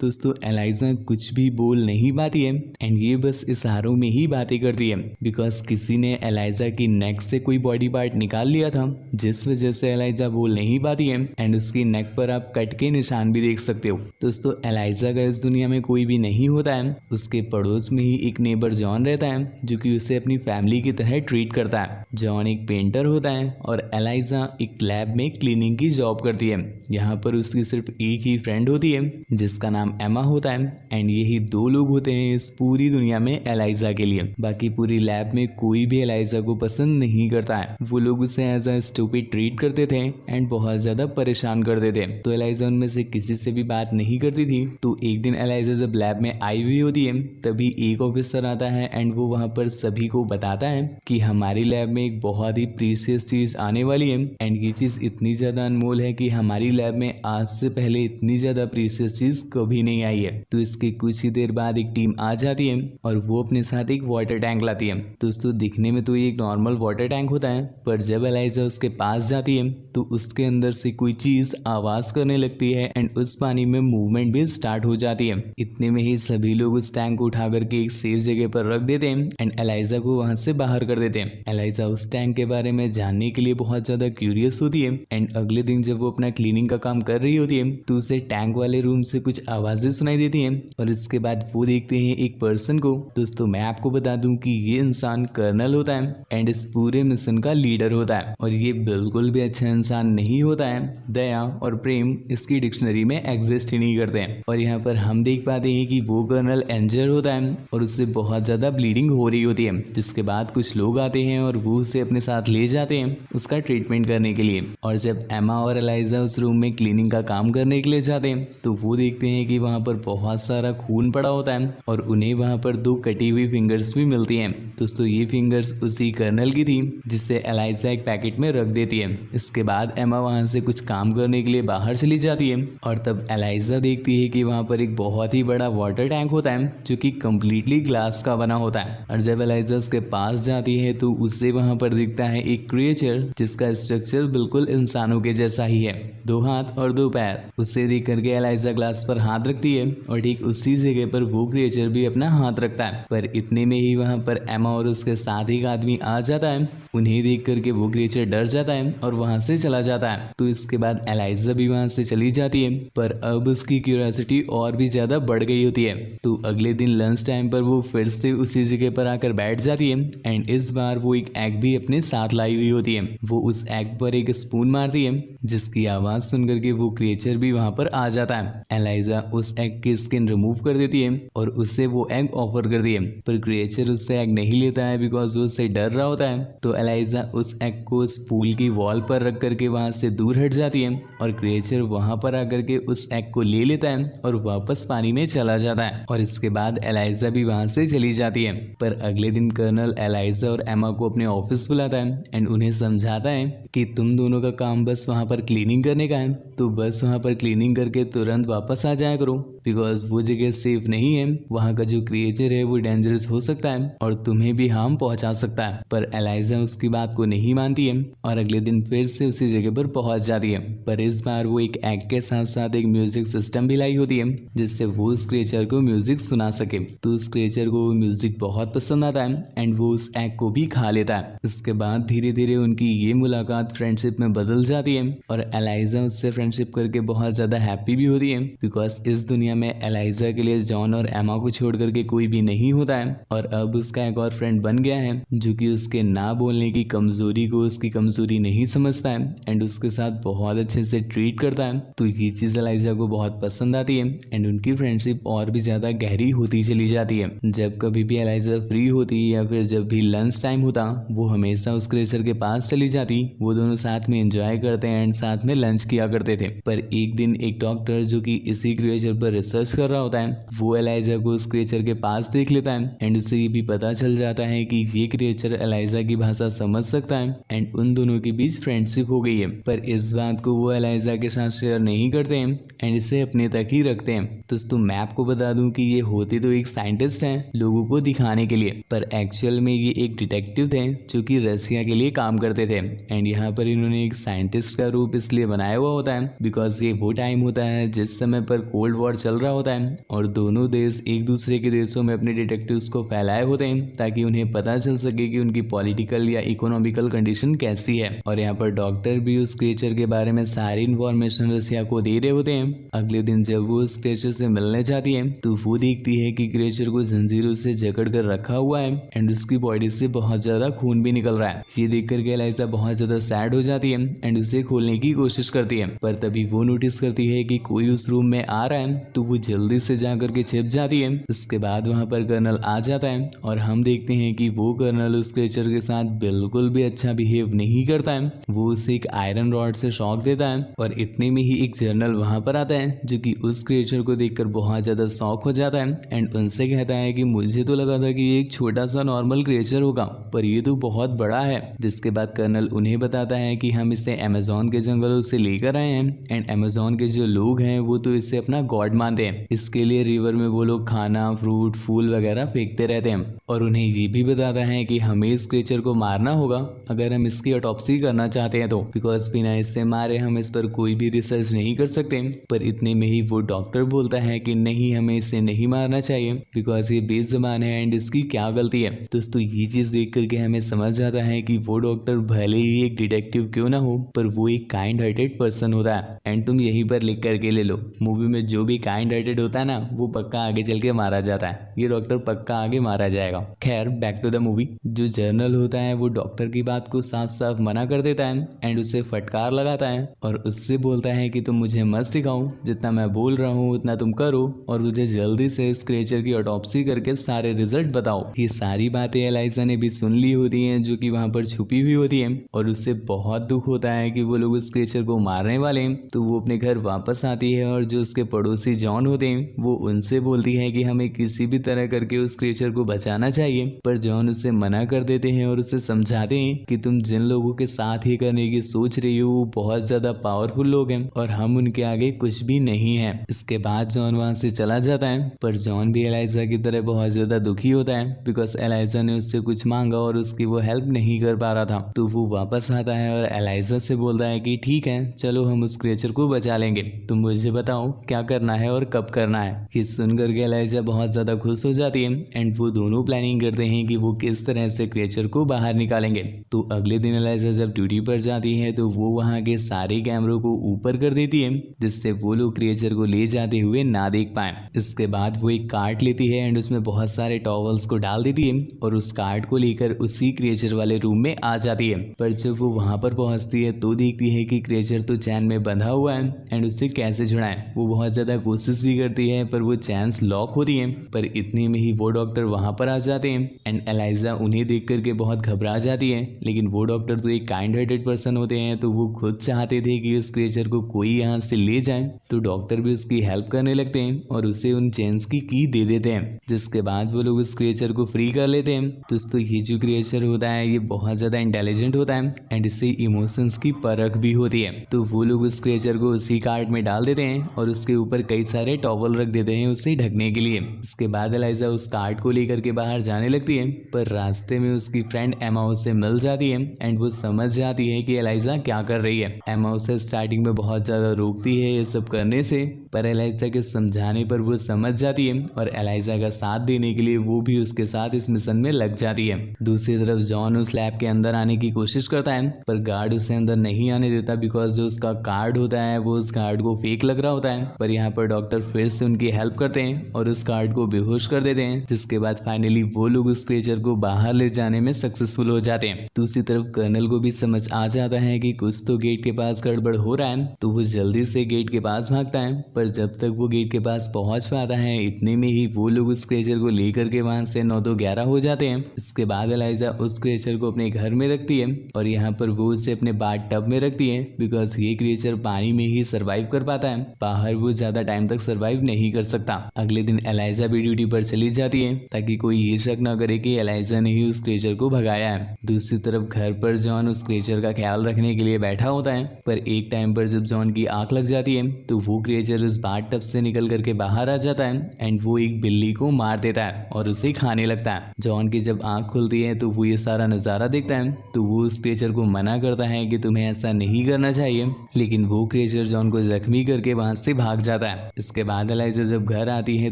दोस्तों एलाइजा कुछ भी बोल नहीं पाती है एंड ये बस इशारों में ही बातें करती है बिकॉज किसी ने एलाइजा की नेक से कोई बॉडी पार्ट निकाल लिया था, जिस वजह से एलाइजा बोल नहीं पाती है एंड उसकी नेक पर आप कट के निशान भी देख सकते हो। दोस्तों एलाइजा का इस दुनिया में कोई भी नहीं होता है, उसके पड़ोस में ही एक नेबर जॉन रहता है जो कि उसे अपनी फैमिली की तरह ट्रीट करता है। जॉन एक पेंटर होता है और एलाइजा एक लैब में क्लीनिंग की जॉब करती है। यहाँ पर उसकी सिर्फ एक ही फ्रेंड होती है जिसका नाम एमा होता है एंड यही दो लोग होते हैं इस पूरी दुनिया में एलाइजा के लिए। बाकी पूरी लैब में कोई भी एलाइजा को पसंद नहीं करता है, वो लोग उसे एज अ स्टूपिड ट्रीट करते थे एंड बहुत ज्यादा परेशान करते थे। तो एलाइजा उनमें से किसी से भी बात नहीं करती थी। तो एक दिन एलाइजा जब लैब में आई हुई होती है तभी एक ऑफिसर आता है एंड वो वहाँ पर सभी को बताता है कि हमारी लैब में एक बहुत ही प्रीशियस चीज आने वाली है एंड ये चीज इतनी ज्यादा अनमोल है कि हमारी लैब में आज से पहले इतनी ज्यादा प्रीशियस चीज कभी नहीं आई है। तो इसके कुछ ही देर बाद एक टीम आ जाती है और वो अपने साथ एक वाटर टैंक लाती है। दोस्तों दिखने में तो ये एक नॉर्मल वाटर टैंक होता है, पर जब एलाइजा उसके पास जाती है तो उसके अंदर से कोई चीज आवाज करने लगती है एंड उस पानी में मूवमेंट भी स्टार्ट हो जाती है। इतने में ही सभी लोग उस टैंक को उठा करके एक सेफ जगह पर रख देते हैं एंड एलाइजा को वहां से बाहर कर देते हैं। एलाइजा उस टैंक के बारे में जानने के लिए बहुत ज्यादा क्यूरियस होती है एंड अगले दिन जब वो अपना क्लीनिंग का काम कर रही होती है तो उसे टैंक वाले रूम से कुछ आवाजें सुनाई देती हैं और इसके बाद वो देखते हैं एक पर्सन को। दोस्तों मैं आपको बता दूं कि ये इंसान कर्नल होता है एंड इस पूरे मिशन का लीडर होता है और ये बिल्कुल भी अच्छा इंसान नहीं होता है। दया और प्रेम इसकी डिक्शनरी में एग्जिस्ट ही नहीं करते हैं। और यहाँ पर हम देख पाते हैं कि वो कर्नल इंजर्ड होता है और उससे बहुत ज्यादा ब्लीडिंग हो रही होती है, जिसके बाद कुछ लोग आते हैं और वो उसे अपने साथ ले जाते हैं उसका ट्रीटमेंट करने के लिए। और जब एमा और एलाइजा उस रूम में क्लीनिंग का काम करने के लिए जाते हैं तो वो देखते हैं कि वहाँ पर बहुत सारा खून पड़ा होता है और उन्हें वहाँ पर दो कटी हुई फिंगर्स भी मिलती हैं। दोस्तों ये फिंगर्स उसी कर्नल की थी जिसे एलाइजा एक पैकेट में रख देती है। इसके बाद एमा वहाँ से कुछ काम करने के लिए बाहर चली जाती है और तब एलाइजा देखती है कि वहाँ पर एक बहुत ही बड़ा वाटर टैंक होता है जो कि कम्प्लीटली ग्लास का बना होता है। और जब एलाइजा उसके पास जाती है तो उससे वहाँ पर दिखता है एक क्रिएचर जिसका स्ट्रक्चर बिल्कुल इंसानों के जैसा ही है, 2 हाथ और 2 पैर। उसे देख करके एलाइजा ग्लास पर हाथ रखती है और ठीक उसी जगह पर वो क्रिएचर भी अपना हाथ रखता है। पर इतने में ही वहाँ पर एमा और उसके साथ एक आदमी आ जाता है। उन्हें देख करके वो क्रिएचर डर जाता है और वहाँ से चला जाता है। तो इसके बाद एलाइजा भी वहाँ से चली जाती है, पर अब उसकी क्यूरियोसिटी और भी ज्यादा बढ़ गई होती है। तो अगले दिन लंच टाइम पर वो फिर से उसी जगह पर आकर बैठ जाती है एंड इस बार वो एक एग भी अपने साथ लाई हुई होती है। वो उस एग पर एक स्पून मारती है जिसकी आवाज सुन करके वो क्रिएचर भी वहाँ पर आ जाता है। एलाइजा उस एग की स्किन रिमूव कर देती है और उसे वो एग ऑफर कर दिए, पर क्रिएचर उससे एग नहीं लेता है बिकॉज वो उससे डर रहा होता है। तो एलाइजा उस एग को उस पूल की वॉल पर रख करके वहाँ से दूर हट जाती है और क्रिएचर वहाँ पर आकर के उस एग को ले लेता है और वापस पानी में चला जाता है। और इसके बाद एलाइजा भी वहाँ से चली जाती है। पर अगले दिन कर्नल एलाइजा और एमा को अपने ऑफिस बुलाता है एंड उन्हें समझाता है कि तुम दोनों का काम बस वहाँ पर क्लीनिंग करने का है, तो बस वहाँ पर क्लीनिंग करके तुरंत वापस आ जाया करो बिकॉज वो जगह सेफ नहीं है। वहाँ का जो क्रिएचर है वो डेंजरस हो सकता है और तुम्हें भी हार्म पहुंचा सकता है। पर एलाइजा उसकी बात को नहीं मानती है और अगले दिन फिर से उसी जगह पर पहुंच जाती है। पर इस बार वो एक एग के साथ साथ एक म्यूजिक सिस्टम भी लाई होती है जिससे वो उस क्रिएचर को म्यूजिक सुना सके। तो उस क्रिएचर को वो म्यूजिक बहुत पसंद आता है एंड वो उस एग को भी खा लेता है। इसके बाद धीरे धीरे उनकी ये मुलाकात फ्रेंडशिप में बदल जाती है और एलाइजा उससे फ्रेंडशिप करके बहुत ज्यादा हैप्पी भी होती है बिकॉज इस दुनिया में एलाइजा के लिए जॉन और एमा को छोड़ करके कोई भी नहीं होता है। और अब उसका एक और फ्रेंड बन गया है जो कि उसके ना बोलने की कमजोरी को उसकी कमजोरी नहीं समझता है एंड उसके साथ बहुत अच्छे से ट्रीट करता है। तो ये चीज एलाइजा को बहुत पसंद आती है एंड उनकी फ्रेंडशिप और भी ज्यादा गहरी होती चली जाती है। जब कभी भी एलाइजा फ्री होती या फिर जब भी लंच टाइम होता वो हमेशा उस क्रिएचर के पास चली जाती। वो दोनों साथ में एंजॉय करते हैं एंड साथ में लंच किया करते थे। पर एक दिन एक डॉक्टर जो कि इसी क्रिएचर पर रिसर्च कर रहा होता है वो एलाइजा को उस क्रिएचर के पास देख लेता है एंड उससे ये भी पता चल जाता है कि ये क्रिएचर एलाइजा की भाषा समझ सकता है एंड उन दोनों के बीच फ्रेंडशिप हो गई है। पर इस बात को वो एलाइजा के साथ शेयर नहीं करते हैं एंड इसे अपने तक ही रखते हैं। दोस्तों मैं आपको बता दूं कि ये होते तो एक साइंटिस्ट हैं लोगों को दिखाने के लिए, पर एक्चुअल में ये एक डिटेक्टिव थे जो कि रसिया के लिए काम करते थे। एंड यहाँ पर इन्होंने एक साइंटिस्ट का रूप इसलिए बनाया हुआ होता है बिकॉज ये वो टाइम होता है जिस समय पर कोल्ड कोल्ड वॉर चल रहा होता है और दोनों देश एक दूसरे के देशों में अपने डिटेक्टिव्स को फैलाए होते हैं ताकि उन्हें पता चल सके कि उनकी पॉलिटिकल या इकोनॉमिकल कंडीशन कैसी है। और यहाँ पर डॉक्टर भी उस क्रिएचर के बारे में सारी इन्फॉर्मेशन रसिया को दे रहे होते हैं। अगले दिन जब वो उस क्रिएचर से मिलने जाती है तो वो देखती है कि क्रिएचर को जंजीरों से जकड़ कर रखा हुआ है एंड उसकी बॉडी से बहुत ज्यादा खून भी निकल रहा है। ये देख करके एलाइजा बहुत ज्यादा सैड हो जाती है एंड उसे खोलने की कोशिश करती है, पर तभी वो नोटिस करती है कि कोई उस रूम में आ रहा है तो वो जल्दी से जा करके छिप जाती है। इसके बाद वहाँ पर कर्नल आ जाता है और हम देखते हैं कि वो कर्नल उस क्रिएचर के साथ बिल्कुल भी अच्छा बिहेव नहीं करता है। वो उसे एक आयरन रॉड से शॉक देता है और इतने में ही एक जर्नल वहाँ पर आता है जो कि उस क्रिएचर को देखकर बहुत ज्यादा शॉक हो जाता है एंड उनसे कहता है कि मुझे तो लगा था कि ये एक छोटा सा नॉर्मल क्रिएचर होगा पर ये तो बहुत बड़ा है। जिसके बाद कर्नल उन्हें बताता है कि हम इसे अमेज़न के जंगलों से लेकर आए हैं एंड अमेज़न के जो लोग हैं वो तो इसे अपना गॉड मानते हैं। इसके लिए रिवर में वो लोग खाना, फ्रूट, फूल वगैरह फेंकते रहते हैं और उन्हें ये भी बताता है कि हमें इस क्रिएचर को मारना होगा अगर हम इसकी ऑटोप्सी करना चाहते हैं तो, बिकॉज बिना इससे मारे हम इस पर कोई भी रिसर्च नहीं कर सकते। पर इतने में ही वो डॉक्टर बोलता है कि नहीं, हमें इसे नहीं मारना चाहिए बिकॉज ये बेजुबान है एंड इसकी क्या गलती है। दोस्तों ये चीज देख करके हमें समझ आता है कि वो डॉक्टर भले ही एक डिटेक्टिव क्यों ना हो पर वो एक काइंड हार्टेड पर्सन होता है। एंड तुम यहीं पर लिख करके ले लो, मूवी में जो भी काइंड हार्टेड होता है ना वो पक्का आगे चल के मारा जाता है। ये डॉक्टर पक्का आगे मारा जाएगा। खैर बैक टू द मूवी। जो जर्नल होता है वो डॉक्टर की बात को साफ साफ मना कर देता है एंड उसे फटकार लगाता है और उससे बोलता है कि तुम मुझे मत सिखाओ, जितना मैं बोल रहा हूँ उतना तुम करो और मुझे जल्दी से इस क्रिएचर की ऑटोप्सी करके सारे रिजल्ट बताओ। ये सारी बातें एलाइजा ने भी सुन ली होती हैं जो कि वहां पर छुपी हुई होती है और उससे बहुत दुख होता है कि वो लोग उस क्रिएचर को मारने वाले हैं। तो वो अपने घर वापस आती है और जो उसके पड़ोसी जॉन होते हैं वो उनसे बोलती है कि हमें किसी भी तरह करके उस क्रिएचर को बचाना चाहिए। पर जॉन उससे मना कर देते हैं और उसे समझाते हैं कि तुम जिन लोगों के साथ ये करने की सोच रही हो वो बहुत ज्यादा पावरफुल लोग हैं और हम उनके आगे कुछ भी नहीं है। इसके बाद जॉन वहां से चला जाता है पर जॉन भी एलाइजा की तरह बहुत ज्यादा दुखी होता है बिकॉज एलाइजा ने उससे कुछ मांगा और उसकी वो हेल्प नहीं कर पा रहा था। तो वो वापस आता है और एलाइजा से बोलता है कि ठीक है चलो हम उस क्रिएचर को बचा लेंगे, तुम मुझे बताओ क्या करना है और कब करना है। ये सुन करके एलाइजा बहुत ज्यादा खुश हो जाती है एंड वो दोनों प्लानिंग करते हैं कि वो किस तरह से क्रिएचर को बाहर निकालेंगे। तो अगले दिन एलाइजा जब ड्यूटी पर जाती है तो वो वहाँ के सारे कैमरों को ऊपर कर देती है जिससे वो लोग क्रिएचर को ले जाते हुए ना देख पाए। इसके बाद वो एक कार्ट लेती है एंड उसमें बहुत सारे टॉवल्स को डाल देती है और उस कार्ट को लेकर उसी क्रिएचर वाले रूम में आ जाती है। पर जब वो वहां पर पहुंचती है तो देखती है कि क्रिएचर तो चैन में बंधा हुआ है एंड उससे कैसे छुड़ाएं। वो बहुत ज्यादा कोशिश भी करती है पर वो चैन्स लॉक होती है। पर इतने में ही वो डॉक्टर वहां पर आ जाते हैं एंड एलाइजा उन्हें देख करके बहुत घबरा जाती है। लेकिन वो डॉक्टर तो एक काइंड हार्टेड पर्सन होते हैं तो वो खुद चाहते थे कि उस क्रिएचर को कोई यहाँ से ले जाए। तो डॉक्टर भी उसकी हेल्प करने लगते हैं और उसे उन चेन्स की दे देते हैं जिसके बाद वो लोग उस क्रिएचर को फ्री कर लेते हैं। दोस्तों ये जो क्रिएचर होता है ये बहुत ज्यादा इंटेलिजेंट होता है एंड इससे इमोशंस की परख भी होती है। तो वो लोग उस क्रिएचर को उसी कार्ट में डाल देते हैं और उसके ऊपर कई सारे टॉवल रख देते हैं उसे ढकने के लिए। इसके बाद एलाइजा उस कार्ट को लेकर के बाहर जाने लगती है पर रास्ते में उसकी फ्रेंड एमा उससे मिल जाती है एंड वो समझ जाती है कि एलाइजा क्या कर रही है। एमा उसे स्टार्टिंग में बहुत ज्यादा रोकती है ये सब करने से पर एलाइजा के समझाने पर वो समझ जाती है और एलाइजा का साथ देने के लिए वो भी उसके साथ इस मिशन में लग जाती है। दूसरी तरफ जॉन उस लैब के अंदर आने की कोशिश करता है पर गार्ड उसे अंदर नहीं आने देता बिकॉज जो उसका कार्ड होता है वो उस गार्ड को फेक लग रहा होता है। पर यहाँ पर डॉक्टर फिर से उनकी हेल्प करते हैं और उस गार्ड को बेहोश कर देते हैं जिसके बाद फाइनली वो लोग उस क्रिएचर को बाहर ले जाने में सक्सेसफुल हो जाते हैं। दूसरी तरफ कर्नल को भी समझ आ जाता है कि कुछ तो गेट के पास गड़बड़ हो रहा है तो वो जल्दी से गेट के पास भागता है। पर जब तक वो गेट के पास पहुंच पाता है इतने में ही वो लोग उस क्रिएचर को लेकर के वहां से 9 तो 11 हो जाते हैं। इसके बाद एलाइजा उस क्रिएचर को अपने घर में रखती है और यहाँ पर वो उसे अपने बाथ टब में रखती है बिकॉज ये क्रिएचर पानी में ही सर्वाइव कर पाता है, बाहर वो ज्यादा टाइम तक सर्वाइव नहीं कर सकता। अगले दिन एलाइजा भी ड्यूटी पर चली जाती है ताकि कोई ये शक न करे कि एलाइजा ने ही उस क्रिएचर को भगाया है। दूसरी तरफ घर पर जॉन उस क्रिएचर का ख्याल रखने के लिए बैठा होता है पर एक टाइम पर जब जॉन की आंख लग जाती है तो वो क्रिएचर उस बाथ टब से निकल करके बाहर आ जाता है एंड वो एक बिल्ली को मार देता है और उसे खाने लगता है। जॉन की जब आंख खुलती है तो वो ये सारा नजारा देखता है तो वो उस क्रिएचर को मना करता है कि तुम्हें ऐसा नहीं करना चाहिए, लेकिन वो क्रिएचर जॉन को जख्मी करके वहां से भाग जाता जाता है। इसके बाद एलाइजा जब घर आती है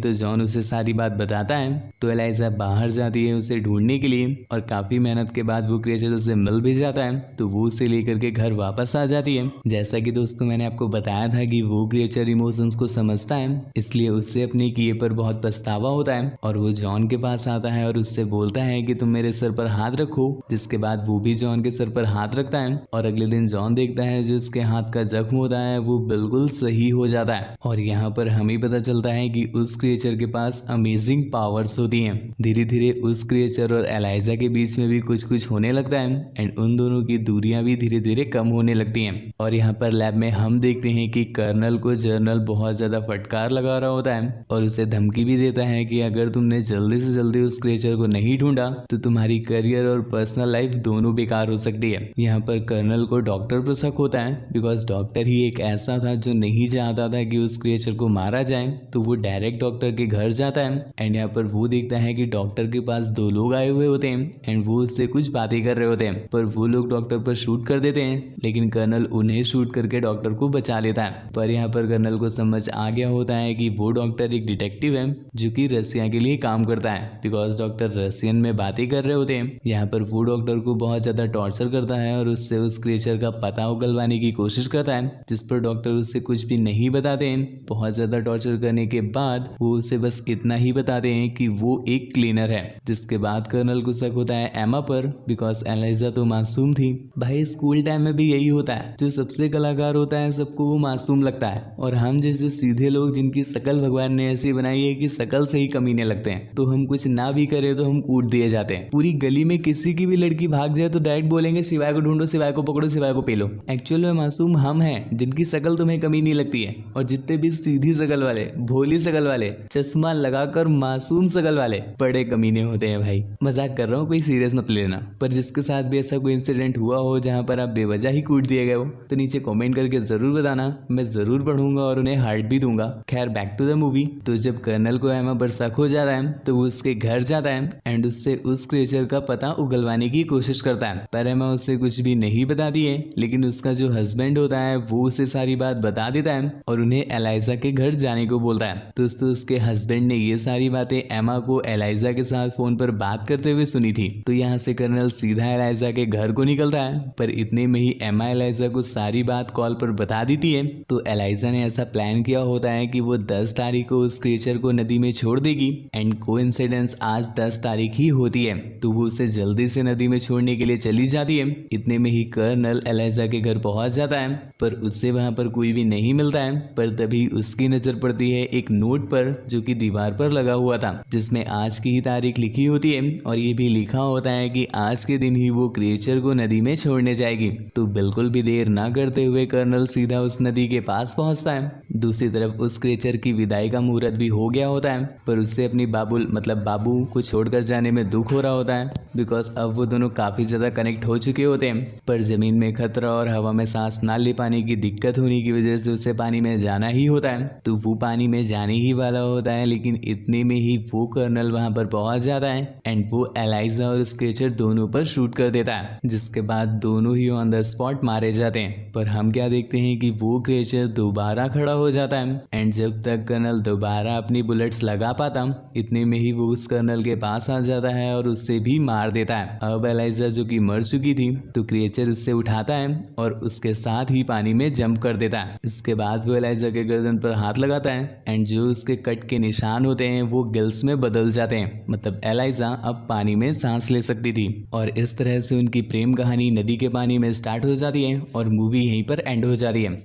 तो जॉन उसे सारी बात बताता है। तो एलाइजा बाहर जाती है उसे ढूंढने के लिए और काफी मेहनत के बाद वो क्रिएचर उसे मिल भी जाता है। तो वो उसे लेकर के घर वापस आ जाती है। जैसा कि दोस्तों मैंने आपको बताया था कि वो क्रिएचर इमोशंस को समझता है, इसलिए उससे अपने किए पर बहुत पछतावा होता है और वो जॉन के पास आता है और उससे बोलता है कि तुम मेरे सर पर हाथ रखो। जिसके बाद वो भी जॉन के सर पर हाथ रखता है और अगले दिन जॉन देखता है जो उसके हाथ का जख्म होता है वो बिल्कुल सही हो जाता है। और यहाँ पर हमें पता चलता है कि उस क्रिएचर के पास अमेजिंग पावर्स होती हैं। धीरे धीरे उस क्रिएचर और एलाइजा के बीच में भी कुछ कुछ होने लगता है एंड उन दोनों की दूरियां भी धीरे धीरे कम होने लगती हैं। और यहाँ पर लैब में हम देखते हैं कि कर्नल को जर्नल बहुत ज्यादा फटकार लगा रहा होता है और उसे धमकी भी देता है कि अगर तुमने जल्दी से जल्दी उस क्रिएचर को नहीं ढूंढा तो तुम्हारी करियर और पर्सनल लाइफ दोनों बेकार हो सकती है। यहाँ पर कर्नल को डॉक्टर पर शक होता है बिकॉज डॉक्टर ही एक ऐसा था जो नहीं चाहता था कि उस क्रिएचर को मारा जाए। तो वो डायरेक्ट डॉक्टर के घर जाता है एंड यहाँ पर वो देखता है कि डॉक्टर के पास दो लोग आए हुए होते हैं एंड वो उससे कुछ बातें कर रहे होते हैं, पर वो लोग डॉक्टर पर शूट कर देते हैं लेकिन कर्नल उन्हें शूट करके डॉक्टर को बचा लेता है। पर यहाँ पर कर्नल को समझ आ गया होता है कि वो डॉक्टर एक डिटेक्टिव है जो कि रसिया के लिए काम करता है बिकॉज डॉक्टर रसियन में बातें कर रहे होते हैं। यहाँ पर वो डॉक्टर को बहुत ज्यादा टॉर्चर करता है और उससे उस क्रिएचर का पता उगलवाने की कोशिश करता है, जिस पर डॉक्टर उससे कुछ भी नहीं बताते हैं। बहुत ज्यादा टॉर्चर करने के बाद वो उसे बस इतना ही बताते हैं कि वो एक क्लीनर है। जिसके बाद कर्नल को शक होता है एमा पर बिकॉज एलाइजा तो मासूम थी। भाई स्कूल टाइम में भी यही होता है, जो सबसे कलाकार होता है सबको वो मासूम लगता है और हम जैसे सीधे लोग जिनकी शकल भगवान ने ऐसी बनाई है कि शकल से ही कमीने लगते हैं, तो हम कुछ ना भी करें तो हम कूट दिए जाते हैं। पूरी गली में किसी की भी लड़की भाग जाए तो डायरेक्ट बोलेंगे शिवाय को ढूंढो, शिवाय को पकड़ो, शिवाय को पेलो। एक्चुअल में मासूम हम हैं जिनकी शकल तुम्हें कमी नहीं लगती है और जितने भी सीधी शकल वाले, भोली शकल वाले, चश्मा लगाकर मासूम शकल वाले बड़े कमीने होते हैं। भाई मजाक कर रहा हूँ, कोई सीरियस मत लेना। पर जिसके साथ भी ऐसा कोई इंसिडेंट हुआ हो जहाँ पर आप बेवजह ही कूट दिए गए हो तो नीचे कमेंट करके जरूर बताना, मैं जरूर पढ़ूंगा और उन्हें हार्ट भी दूंगा। खैर बैक टू द मूवी। तो जब कर्नल को एमा पर शक हो जाता है तो वो उसके घर जाता है एंड उससे उस क्रिएचर का पता उगलवाने की कोशिश करता है। पर एमा उससे कुछ भी नहीं बताती है लेकिन उसका जो हस्बैंड होता है वो उसे सारी बात बता देता है और उन्हें एलाइजा के घर जाने को बोलता है। दोस्तों उसके हस्बैंड ने ये सारी बातें एमा को एलाइजा के साथ फोन पर बात करते हुए सुनी थी। तो यहाँ से कर्नल सीधा एलाइजा के घर को निकलता है, पर इतने में ही एमा एलाइजा को सारी बात कॉल पर बता देती है। तो एलाइजा ने ऐसा प्लान किया होता है कि वो 10 तारीख को उस क्रिएचर को नदी में छोड़ देगी एंड कोइंसिडेंस आज 10 तारीख ही होती है, तो वो उसे जल्दी से नदी में छोड़ने के लिए चली जाती है। इतने में ही कर्नल एलाइजा के घर पहुंच जाता है पर उससे वहां पर कोई भी नहीं मिलता है। पर तभी उसकी नजर पड़ती है एक नोट पर जो कि दीवार पर लगा हुआ था, जिसमें आज की ही तारीख लिखी होती है और ये भी लिखा होता है कि आज के दिन ही वो क्रिएचर को नदी में छोड़ने जाएगी। तो बिल्कुल भी देर ना करते हुए कर्नल सीधा उस नदी के पास पहुंचता है। दूसरी तरफ उस क्रिएचर की विदाई का मुहूर्त भी हो गया होता है, पर उससे अपनी बाबू को छोड़कर जाने में दुख हो रहा होता है बिकॉज अब वो दोनों काफी ज्यादा कनेक्ट हो चुके होते हैं। पर जमीन में खतरा और हवा में सांस ना ले पाने की दिक्कत होने की वजह से उसे पानी में जाना ही होता है। तो वो पानी में जाने ही वाला होता है लेकिन इतने में ही वो कर्नल वहां पर पहुंच जाता है एंड वो एलाइजा और उस क्रिएचर दोनों पर शूट कर देता है, जिसके बाद दोनों ही ऑन द स्पॉट मारे जाते हैं। पर हम क्या देखते हैं कि वो क्रिएचर दोबारा खड़ा हो जाता है एंड जब तक कर्नल दोबारा अपनी बुलेट्स लगा पाता इतने में ही वो उस कर्नल के पास आ जाता है और उससे भी मार देता है। अब एलाइजा जो कि मर चुकी थी तो क्रिएचर उससे उठाता है और उसके साथ ही पानी में जंप कर देता है। इसके बाद वो एलाइजा के गर्दन पर हाथ लगाता है एंड जो उसके कट के निशान होते हैं वो गिल्स में बदल जाते हैं, मतलब एलाइजा अब पानी में सांस ले सकती थी। और इस तरह से उनकी प्रेम कहानी नदी के पानी में स्टार्ट हो जाती है और मूवी यहीं पर एंड हो जाती है।